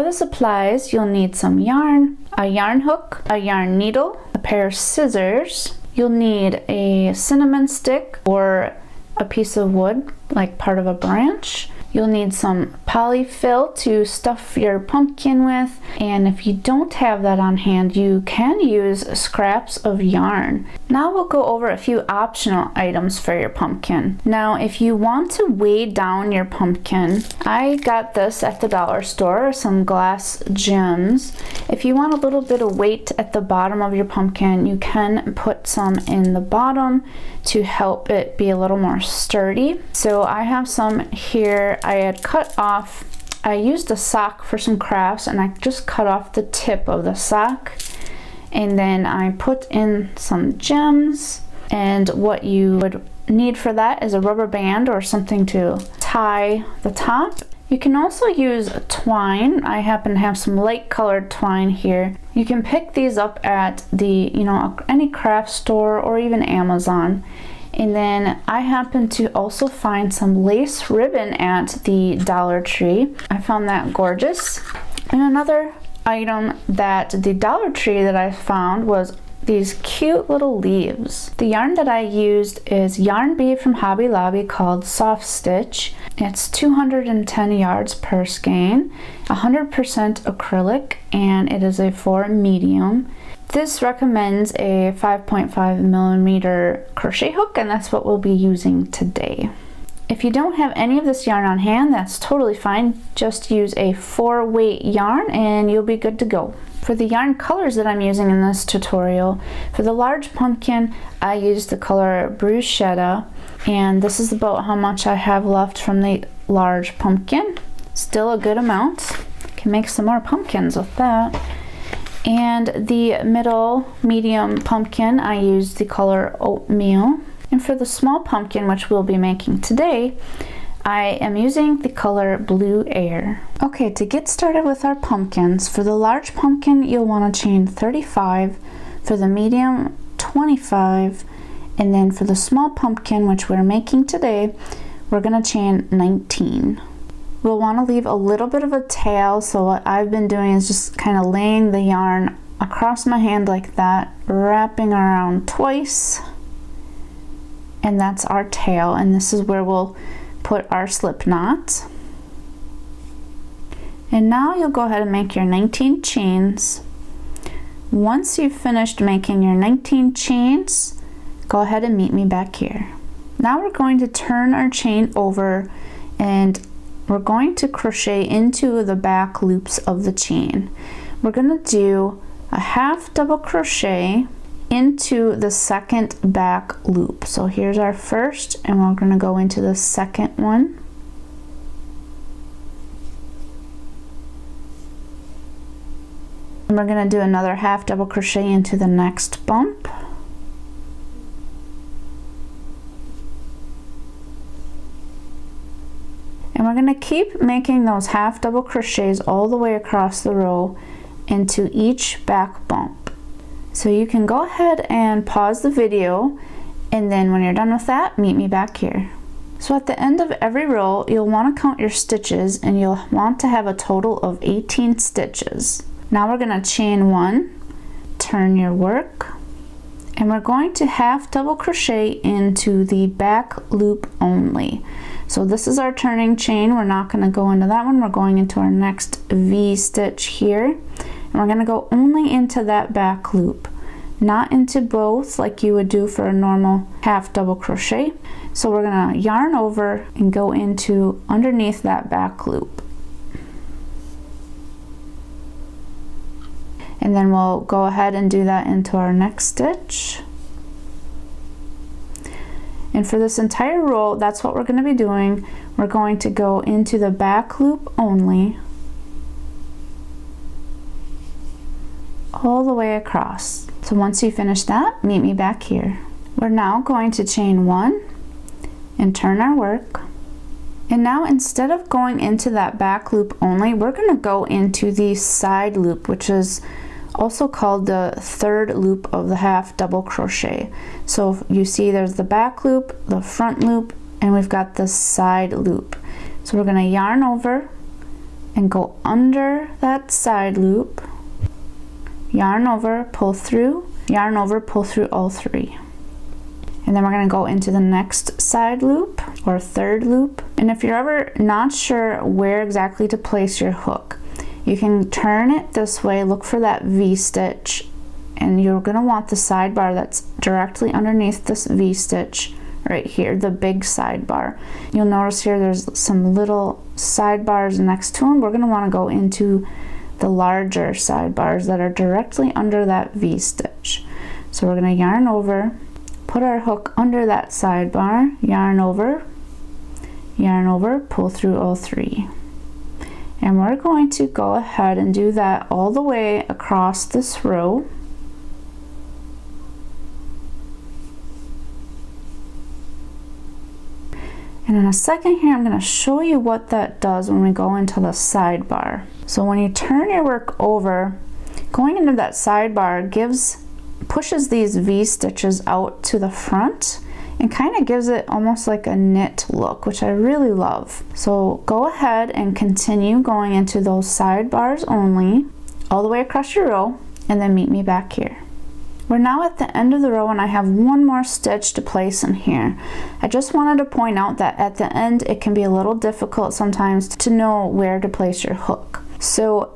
the supplies, you'll need some yarn, a yarn hook, a yarn needle, a pair of scissors. You'll need a cinnamon stick or a piece of wood, like part of a branch. You'll need some polyfill to stuff your pumpkin with, and if you don't have that on hand, you can use scraps of yarn. Now we'll go over a few optional items for your pumpkin. Now, if you want to weigh down your pumpkin, I got this at the dollar store, some glass gems. If you want a little bit of weight at the bottom of your pumpkin, you can put some in the bottom to help it be a little more sturdy. So I have some here. I had cut off, I used a sock for some crafts, and I just cut off the tip of the sock, and then I put in some gems. And what you would need for that is a rubber band or something to tie the top. You can also use twine. I happen to have some light colored twine here. You can pick these up at the, any craft store or even Amazon. And then I happened to also find some lace ribbon at the Dollar Tree. I found that gorgeous. And another item that the Dollar Tree that I found was these cute little leaves. The yarn that I used is yarn bead from Hobby Lobby called Soft Stitch. It's 210 yards per skein, 100% acrylic, and it is a 4 medium. This recommends a 5.5 millimeter crochet hook, and that's what we'll be using today. If you don't have any of this yarn on hand, that's totally fine. Just use a 4-weight yarn and you'll be good to go. For the yarn colors that I'm using in this tutorial, for the large pumpkin, I used the color Bruschetta, and this is about how much I have left from the large pumpkin. Still a good amount. Can make some more pumpkins with that. And the middle medium pumpkin, I used the color Oatmeal. And for the small pumpkin, which we'll be making today, I am using the color Blue Air. Okay, to get started with our pumpkins, for the large pumpkin, you'll want to chain 35, for the medium, 25, and then for the small pumpkin, which we're making today, we're going to chain 19. We'll want to leave a little bit of a tail, so what I've been doing is just kind of laying the yarn across my hand like that, wrapping around twice, and that's our tail, and this is where we'll put our slip knot. And now you'll go ahead and make your 19 chains. Once you've finished making your 19 chains, go ahead and meet me back here. Now we're going to turn our chain over and we're going to crochet into the back loops of the chain. We're going to do a half double crochet into the second back loop. So here's our first, and we're going to go into the second one. And we're going to do another half double crochet into the next bump. And we're going to keep making those half double crochets all the way across the row into each back bump. So you can go ahead and pause the video, and then when you're done with that, meet me back here. So at the end of every row, you'll want to count your stitches, and you'll want to have a total of 18 stitches. Now we're going to chain 1, turn your work, and we're going to half double crochet into the back loop only. So this is our turning chain. We're not going to go into that one. We're going into our next V stitch here. And we're going to go only into that back loop, not into both like you would do for a normal half double crochet. So we're going to yarn over and go into underneath that back loop. And then we'll go ahead and do that into our next stitch. And for this entire row, that's what we're going to be doing. We're going to go into the back loop only, all the way across. So once you finish that, meet me back here. We're now going to chain 1 and turn our work. And now instead of going into that back loop only, we're going to go into the side loop, which is also called the third loop of the half double crochet. So you see there's the back loop, the front loop, and we've got the side loop. So we're going to yarn over and go under that side loop, yarn over, pull through, yarn over, pull through all 3. And then we're going to go into the next side loop or third loop. And if you're ever not sure where exactly to place your hook, you can turn it this way, look for that V-stitch, and you're going to want the sidebar that's directly underneath this V-stitch right here, the big sidebar. You'll notice here there's some little sidebars next to them. We're going to want to go into the larger sidebars that are directly under that V-stitch. So we're going to yarn over, put our hook under that sidebar, yarn over, pull through all 3. And we're going to go ahead and do that all the way across this row. And in a second here, I'm going to show you what that does when we go into the sidebar. So when you turn your work over, going into that sidebar pushes these V-stitches out to the front and kind of gives it almost like a knit look, which I really love. So go ahead and continue going into those sidebars only, all the way across your row, and then meet me back here. We're now at the end of the row and I have one more stitch to place in here. I just wanted to point out that at the end it can be a little difficult sometimes to know where to place your hook. So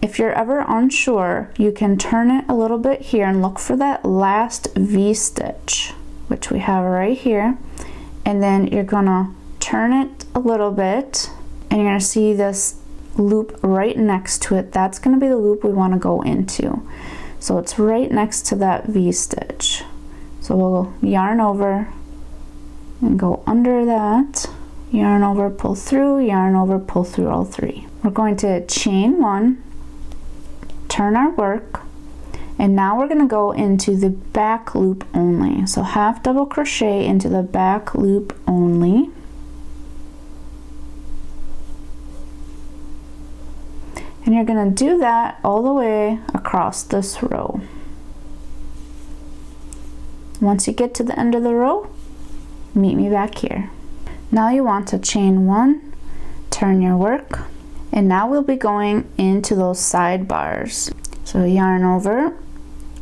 if you're ever unsure, you can turn it a little bit here and look for that last V-stitch, which we have right here, and then you're gonna turn it a little bit and you're gonna see this loop right next to it. That's gonna be the loop we want to go into. So it's right next to that V-stitch. So we'll yarn over and go under that, yarn over, pull through, yarn over, pull through all 3. We're going to chain 1, turn our work, and now we're going to go into the back loop only. So half double crochet into the back loop only. And you're going to do that all the way across this row. Once you get to the end of the row, meet me back here. Now you want to chain 1, turn your work, and now we'll be going into those sidebars. So yarn over,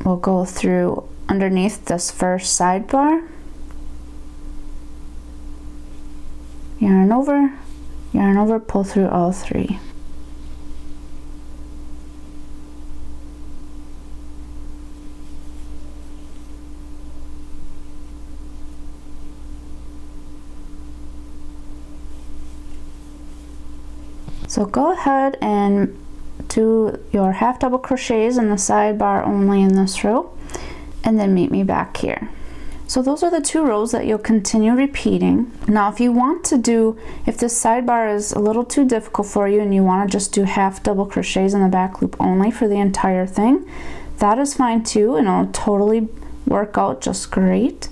we'll go through underneath this first sidebar, yarn over, pull through all 3. So go ahead and do your half double crochets in the sidebar only in this row, and then meet me back here. So those are the 2 rows that you'll continue repeating. Now if you want to if this sidebar is a little too difficult for you and you want to just do half double crochets in the back loop only for the entire thing, that is fine too, and it'll totally work out just great.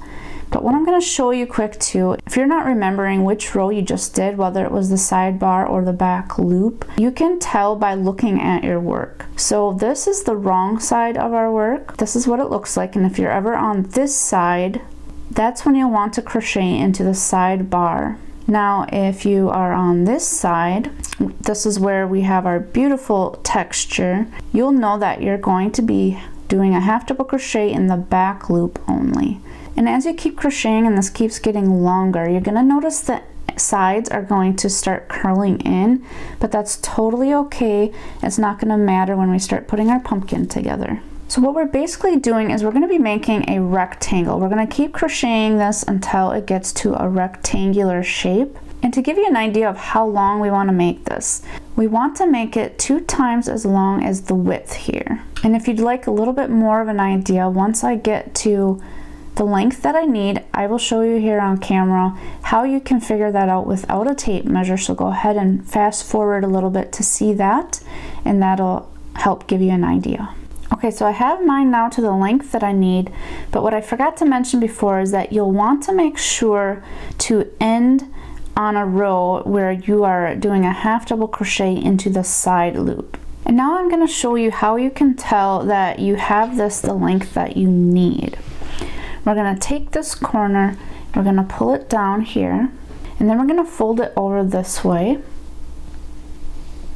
But what I'm going to show you quick too, if you're not remembering which row you just did, whether it was the sidebar or the back loop, you can tell by looking at your work. So this is the wrong side of our work. This is what it looks like, and if you're ever on this side, that's when you'll want to crochet into the sidebar. Now if you are on this side, this is where we have our beautiful texture. You'll know that you're going to be doing a half double crochet in the back loop only. And as you keep crocheting and this keeps getting longer, you're going to notice that sides are going to start curling in, but that's totally okay. It's not going to matter when we start putting our pumpkin together. So what we're basically doing is we're going to be making a rectangle. We're going to keep crocheting this until it gets to a rectangular shape. And to give you an idea of how long we want to make this, we want to make it 2 times as long as the width here. And if you'd like a little bit more of an idea, once I get to the length that I need, I will show you here on camera how you can figure that out without a tape measure. So go ahead and fast forward a little bit to see that, and that'll help give you an idea. Okay, so I have mine now to the length that I need, but what I forgot to mention before is that you'll want to make sure to end on a row where you are doing a half double crochet into the side loop. And now I'm going to show you how you can tell that you have this the length that you need. We're going to take this corner, we're going to pull it down here, and then we're going to fold it over this way.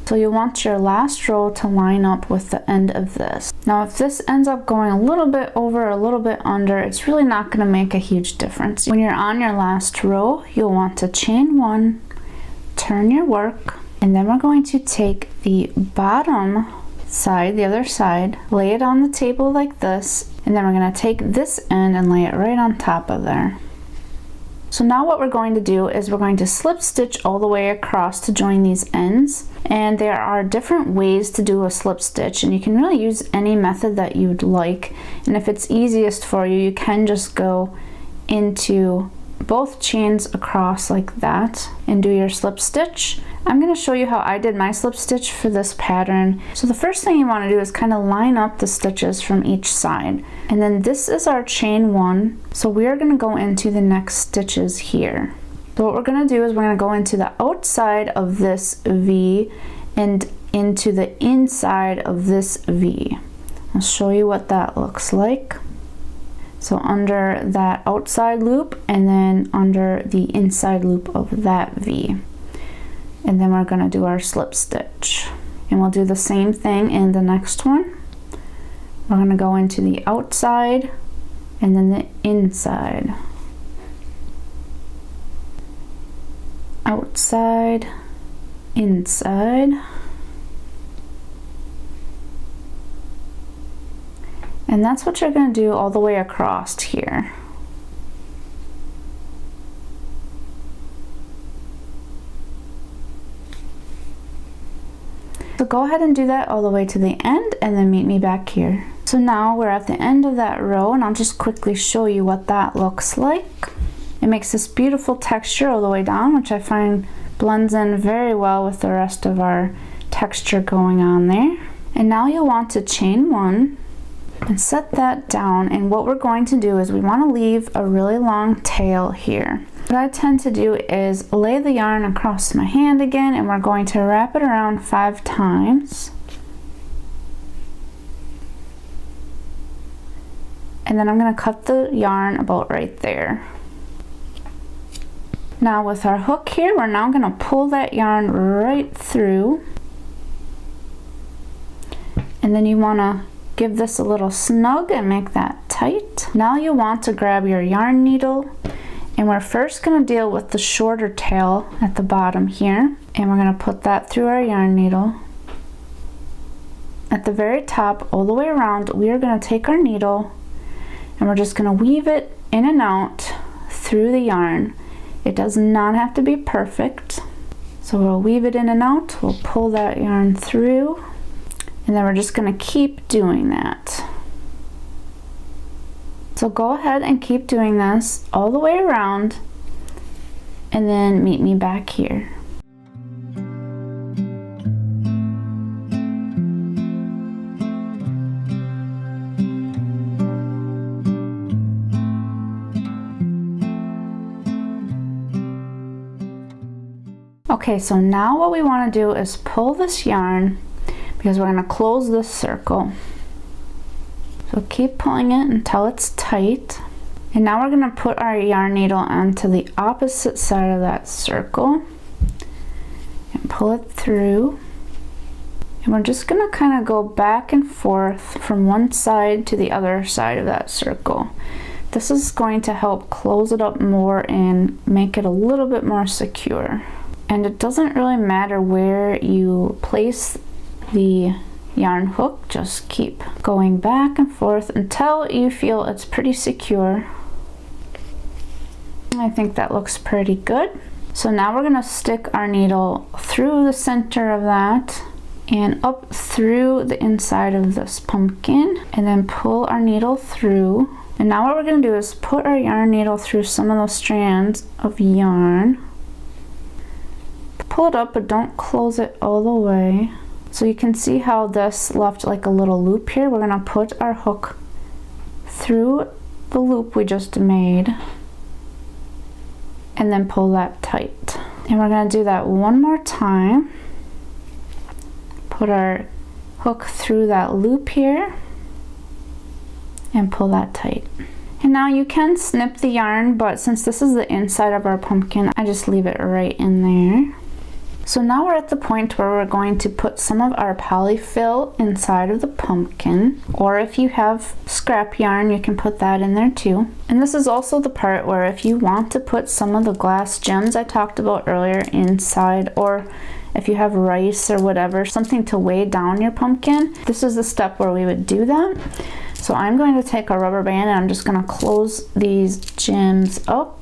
So you want your last row to line up with the end of this. Now if this ends up going a little bit over, a little bit under, it's really not going to make a huge difference. When you're on your last row, you'll want to chain 1, turn your work, and then we're going to take the bottom side, the other side, lay it on the table like this, and then we're going to take this end and lay it right on top of there. So now what we're going to do is we're going to slip stitch all the way across to join these ends, and there are different ways to do a slip stitch, and you can really use any method that you'd like, and if it's easiest for you, you can just go into both chains across like that and do your slip stitch. I'm going to show you how I did my slip stitch for this pattern. So the first thing you want to do is kind of line up the stitches from each side, and then this is our chain 1, so we are going to go into the next stitches here. So what we're going to do is we're going to go into the outside of this V and into the inside of this V. I'll show you what that looks like. So under that outside loop and then under the inside loop of that V. And then we're going to do our slip stitch. And we'll do the same thing in the next one. We're going to go into the outside and then the inside. Outside, inside. And that's what you're going to do all the way across here. So go ahead and do that all the way to the end and then meet me back here. So now we're at the end of that row, and I'll just quickly show you what that looks like. It makes this beautiful texture all the way down, which I find blends in very well with the rest of our texture going on there. And now you'll want to chain 1 and set that down, and what we're going to do is we want to leave a really long tail here. What I tend to do is lay the yarn across my hand again, and we're going to wrap it around 5 times. And then I'm going to cut the yarn about right there. Now with our hook here, we're now going to pull that yarn right through. And then you want to give this a little snug and make that tight. Now you want to grab your yarn needle, and we're first going to deal with the shorter tail at the bottom here, and we're going to put that through our yarn needle. At the very top, all the way around, we are going to take our needle and we're just going to weave it in and out through the yarn. It does not have to be perfect, so we'll weave it in and out, we'll pull that yarn through, and then we're just going to keep doing that. So go ahead and keep doing this all the way around, and then meet me back here. Okay, so now what we want to do is pull this yarn, because we're going to close this circle. So keep pulling it until it's tight. And now we're going to put our yarn needle onto the opposite side of that circle and pull it through. And we're just going to kind of go back and forth from one side to the other side of that circle. This is going to help close it up more and make it a little bit more secure. And it doesn't really matter where you place the yarn hook, just keep going back and forth until you feel it's pretty secure. I think that looks pretty good. So now we're going to stick our needle through the center of that and up through the inside of this pumpkin, and then pull our needle through. And now what we're going to do is put our yarn needle through some of those strands of yarn. Pull it up, but don't close it all the way. So you can see how this left like a little loop here. We're going to put our hook through the loop we just made and then pull that tight. And we're going to do that one more time. Put our hook through that loop here and pull that tight. And now you can snip the yarn, but since this is the inside of our pumpkin, I just leave it right in there. So now we're at the point where we're going to put some of our polyfill inside of the pumpkin, or if you have scrap yarn, you can put that in there too. And this is also the part where if you want to put some of the glass gems I talked about earlier inside, or if you have rice or whatever, something to weigh down your pumpkin, this is the step where we would do that. So I'm going to take a rubber band and I'm just going to close these gems up.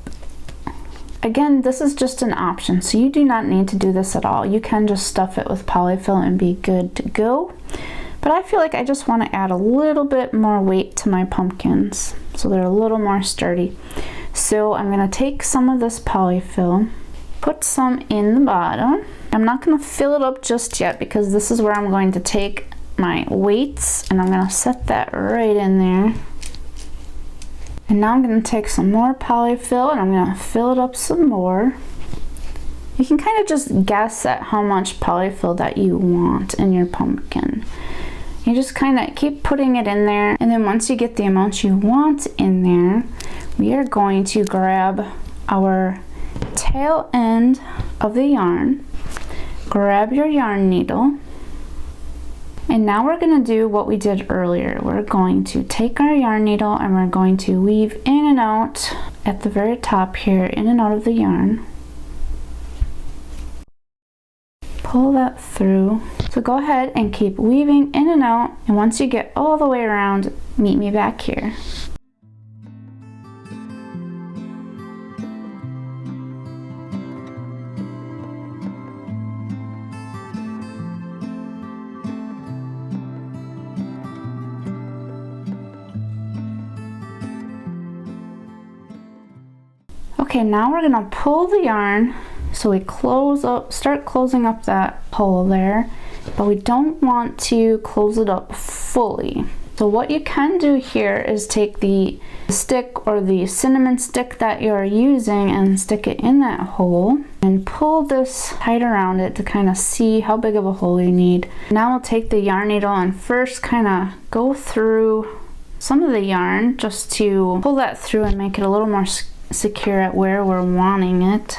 Again, this is just an option, so you do not need to do this at all. You can just stuff it with polyfill and be good to go. But I feel like I just want to add a little bit more weight to my pumpkins so they're a little more sturdy. So I'm going to take some of this polyfill, put some in the bottom. I'm not going to fill it up just yet because this is where I'm going to take my weights and I'm going to set that right in there. And now I'm going to take some more polyfill and I'm going to fill it up some more. You can kind of just guess at how much polyfill that you want in your pumpkin. You just kind of keep putting it in there, and then once you get the amount you want in there, we are going to grab our tail end of the yarn, grab your yarn needle, and now we're going to do what we did earlier. We're going to take our yarn needle and we're going to weave in and out at the very top here, in and out of the yarn. Pull that through. So go ahead and keep weaving in and out, and once you get all the way around, meet me back here. Okay, now we're gonna pull the yarn so we start closing up that hole there, but we don't want to close it up fully. So what you can do here is take the stick or the cinnamon stick that you're using and stick it in that hole and pull this tight around it to kind of see how big of a hole you need. Now we'll take the yarn needle and first kind of go through some of the yarn just to pull that through and make it a little more secure at where we're wanting it.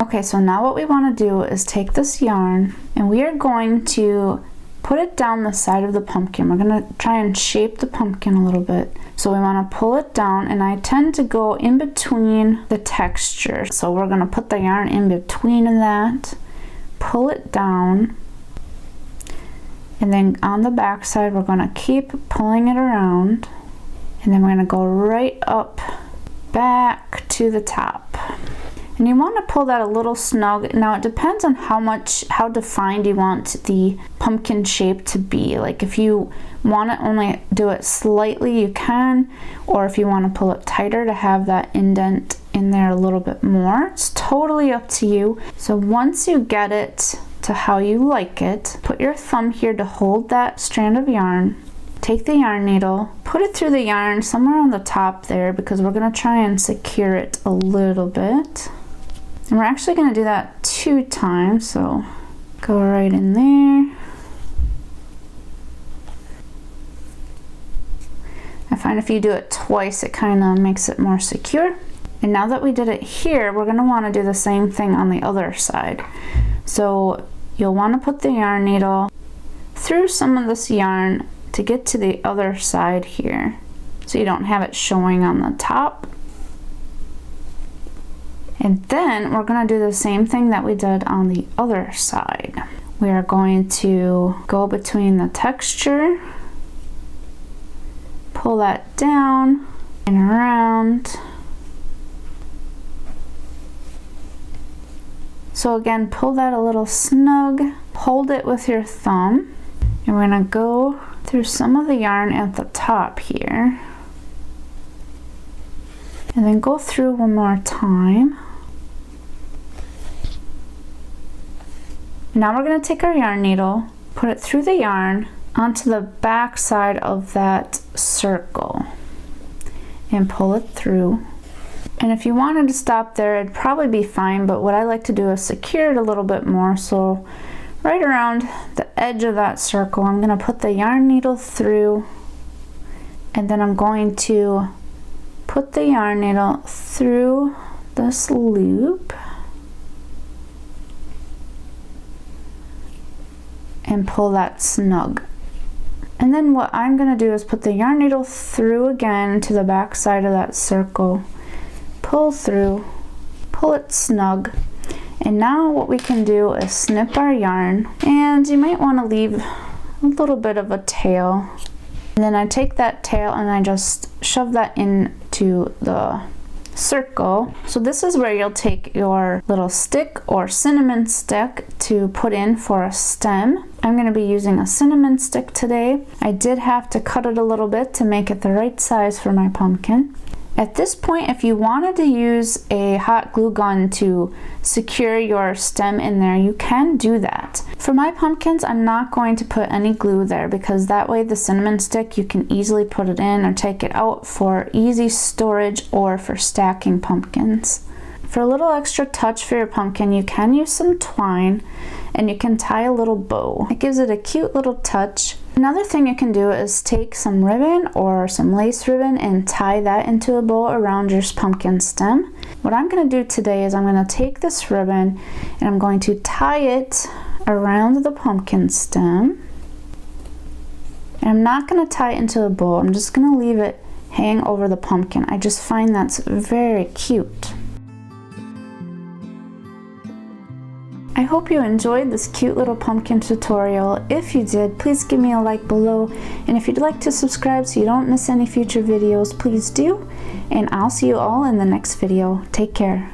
Okay, so now what we want to do is take this yarn and we are going to put it down the side of the pumpkin. We're going to try and shape the pumpkin a little bit. So we want to pull it down, and I tend to go in between the texture. So we're going to put the yarn in between that, pull it down, and then on the back side we're going to keep pulling it around, and then we're going to go right up back to the top. And you want to pull that a little snug. Now it depends on how defined you want the pumpkin shape to be. Like if you want to only do it slightly, you can, or if you want to pull it tighter to have that indent in there a little bit more, it's totally up to you. So once you get it to how you like it, put your thumb here to hold that strand of yarn. Take the yarn needle, put it through the yarn somewhere on the top there because we're going to try and secure it a little bit. And we're actually going to do that 2 times, so go right in there. I find if you do it twice, it kind of makes it more secure. And now that we did it here, we're going to want to do the same thing on the other side. So you'll want to put the yarn needle through some of this yarn to get to the other side here, so you don't have it showing on the top. And then we're going to do the same thing that we did on the other side. We are going to go between the texture, pull that down and around. So again, pull that a little snug, hold it with your thumb, and we're going to go through some of the yarn at the top here, and then go through one more time. Now we're going to take our yarn needle, put it through the yarn onto the back side of that circle and pull it through. And if you wanted to stop there, it'd probably be fine, but what I like to do is secure it a little bit more. So right around the edge of that circle, I'm going to put the yarn needle through, and then I'm going to put the yarn needle through this loop and pull that snug. And then what I'm going to do is put the yarn needle through again to the back side of that circle. Pull through, pull it snug. And now what we can do is snip our yarn, and you might want to leave a little bit of a tail. And then I take that tail and I just shove that into the circle. So this is where you'll take your little stick or cinnamon stick to put in for a stem. I'm going to be using a cinnamon stick today. I did have to cut it a little bit to make it the right size for my pumpkin. At this point, if you wanted to use a hot glue gun to secure your stem in there, you can do that. For my pumpkins, I'm not going to put any glue there because that way the cinnamon stick, you can easily put it in or take it out for easy storage or for stacking pumpkins. For a little extra touch for your pumpkin, you can use some twine and you can tie a little bow. It gives it a cute little touch. Another thing you can do is take some ribbon or some lace ribbon and tie that into a bow around your pumpkin stem. What I'm going to do today is I'm going to take this ribbon and I'm going to tie it around the pumpkin stem. And I'm not going to tie it into a bow. I'm just going to leave it hang over the pumpkin. I just find that's very cute. I hope you enjoyed this cute little pumpkin tutorial. If you did, please give me a like below. And if you'd like to subscribe so you don't miss any future videos, please do. And I'll see you all in the next video. Take care.